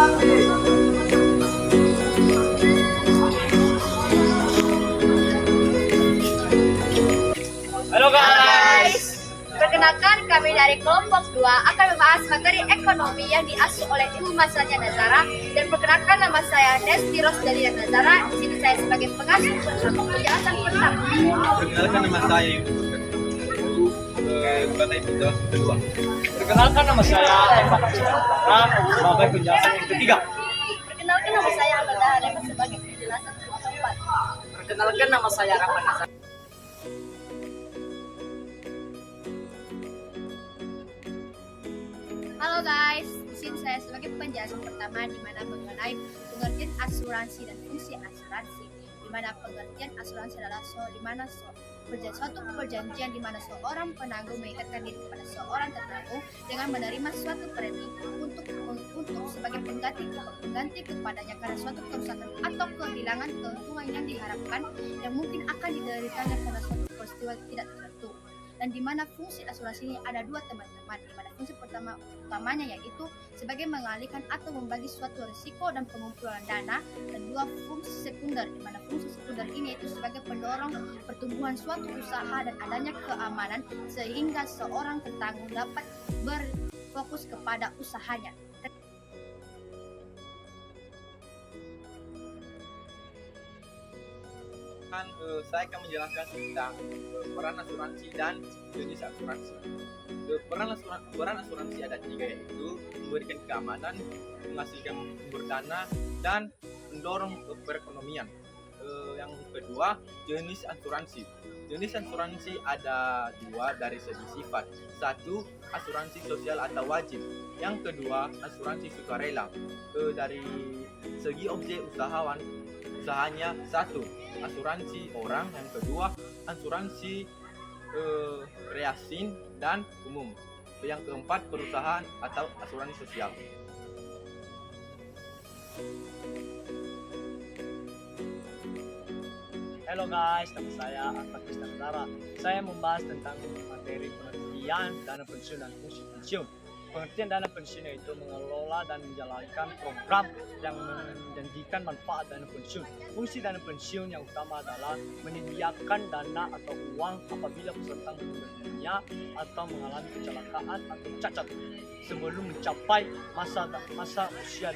Halo guys. Perkenalkan, kami dari kelompok 2 akan membahas materi ekonomi yang diasuh oleh Ibu Masanya Nazara. Dan perkenalkan, nama saya Nesti Rosdalia Nazara. Di sini saya sebagai pengasuh bersama penjelasan pertama. Perkenalkan, nama saya Yusuf sebagai penjelasan kedua. Perkenalkan, nama saya Evan sebagai penjelasan yang ketiga. Perkenalkan, nama saya Amanda Harema sebagai penjelasan keempat. Perkenalkan, nama saya Rahman Hasan. Halo guys, di sini saya sebagai penjelasan pertama di mana mengenai pengertian asuransi dan fungsi asuransi. Di mana pengertian asuransi adalah suatu perjanjian di mana seorang penanggung mengikatkan diri kepada seorang tertanggung dengan menerima suatu premi untuk sebagai pengganti kepadanya karena suatu kerusakan atau kehilangan keuntungan yang diharapkan yang mungkin akan dideritanya karena suatu peristiwa tidak tertentu. Dan di mana fungsi asuransi ini ada dua teman-teman, di mana fungsi utamanya yaitu sebagai mengalihkan atau membagi suatu risiko dan pengumpulan dana, dan dua fungsi sekunder, di mana fungsi sekunder ini itu sebagai pendorong pertumbuhan suatu usaha dan adanya keamanan sehingga seorang tertanggung dapat berfokus kepada usahanya. Saya akan menjelaskan tentang peran asuransi dan jenis asuransi. Peran asuransi ada tiga, yaitu memberikan keamanan, menghasilkan sumber dana, dan mendorong perekonomian. Yang kedua, jenis asuransi. Jenis asuransi ada dua dari segi sifat. Satu, asuransi sosial atau wajib. Yang kedua, asuransi sukarela. Dari segi objek usahanya, satu, asuransi orang. Yang kedua, asuransi reasin dan umum. Yang keempat, perusahaan atau asuransi sosial. Halo guys, nama saya Arfa Krisnandara. Saya membahas tentang materi pengertian dana pensiun dan fungsi pensiun. Pengertian dana pensiun yaitu mengelola dan menjalankan program yang menjanjikan manfaat dana pensiun. Fungsi dana pensiun yang utama adalah menyediakan dana atau uang apabila peserta meninggal dunia atau mengalami kecelakaan atau cacat sebelum mencapai masa usia.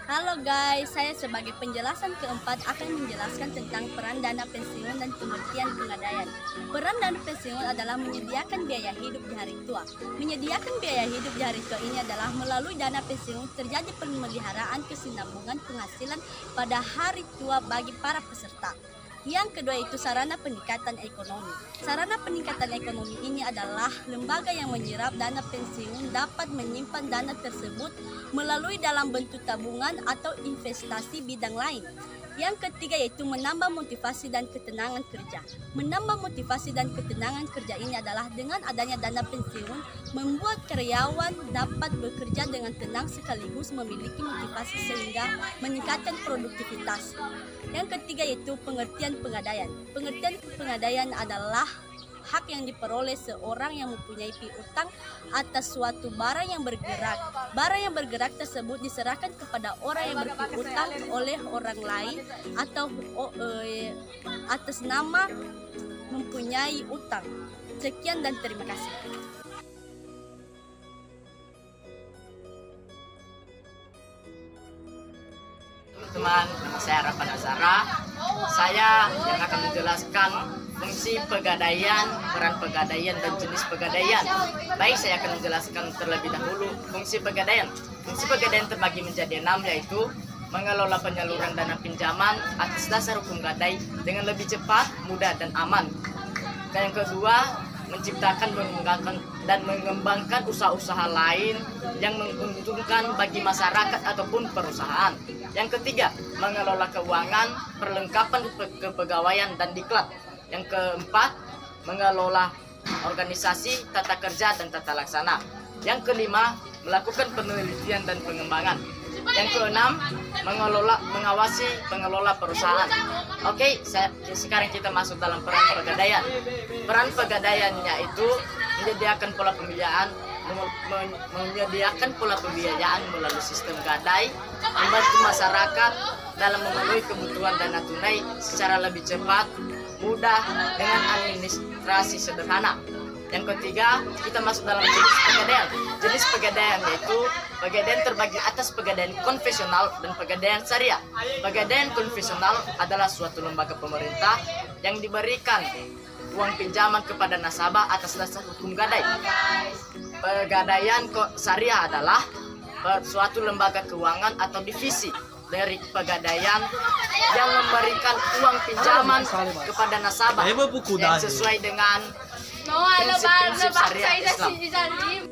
Halo guys, saya sebagai penjelasan keempat akan menjelaskan tentang peran dana pensiun dan pengertian pegadaian. Peran dana pensiun adalah menyediakan biaya hidup di hari tua. Menyediakan biaya hidup di hari tua ini adalah melalui dana pensiun terjadi pemeliharaan kesinambungan penghasilan pada hari tua bagi para peserta. Yang kedua itu sarana peningkatan ekonomi. Sarana peningkatan ekonomi ini adalah lembaga yang menyerap dana pensiun dapat menyimpan dana tersebut melalui dalam bentuk tabungan atau investasi bidang lain. Yang ketiga yaitu menambah motivasi dan ketenangan kerja. Menambah motivasi dan ketenangan kerja ini adalah dengan adanya dana pensiun membuat karyawan dapat bekerja dengan tenang sekaligus memiliki motivasi sehingga meningkatkan produktivitas. Yang ketiga yaitu pengertian pegadaian. Pengertian pegadaian adalah hak yang diperoleh seorang yang mempunyai piutang atas suatu barang yang bergerak. Barang yang bergerak tersebut diserahkan kepada orang yang berpiutang oleh orang lain atau atas nama mempunyai utang. Sekian dan terima kasih. Teman, nama saya Rafa Nazara. Saya yang akan menjelaskan fungsi pegadaian, peran pegadaian, dan jenis pegadaian. Baik, saya akan menjelaskan terlebih dahulu fungsi pegadaian. Fungsi pegadaian terbagi menjadi 6, yaitu mengelola penyaluran dana pinjaman atas dasar hukum gadai dengan lebih cepat, mudah, dan aman. Dan yang kedua, menciptakan, mengembangkan, dan mengembangkan usaha-usaha lain yang menguntungkan bagi masyarakat ataupun perusahaan. Yang ketiga, mengelola keuangan, perlengkapan kepegawaian dan diklat. Yang keempat, mengelola organisasi, tata kerja, dan tata laksana. Yang kelima, melakukan penelitian dan pengembangan. Yang keenam, mengawasi pengelola perusahaan. Oke, sekarang kita masuk dalam peran pegadaian. Peran pegadaiannya itu menyediakan pola pembiayaan melalui sistem gadai, membantu masyarakat dalam memenuhi kebutuhan dana tunai secara lebih cepat, mudah, dengan administrasi sederhana. Yang ketiga, kita masuk dalam jenis pegadaian. Jenis pegadaian yaitu pegadaian terbagi atas pegadaian konvensional dan pegadaian syariah. Pegadaian konvensional adalah suatu lembaga pemerintah yang diberikan uang pinjaman kepada nasabah atas dasar hukum gadai. Pegadaian syariah adalah suatu lembaga keuangan atau divisi dari pegadaian yang memberikan uang pinjaman kepada nasabah yang sesuai dengan prinsip-prinsip syariah Islam.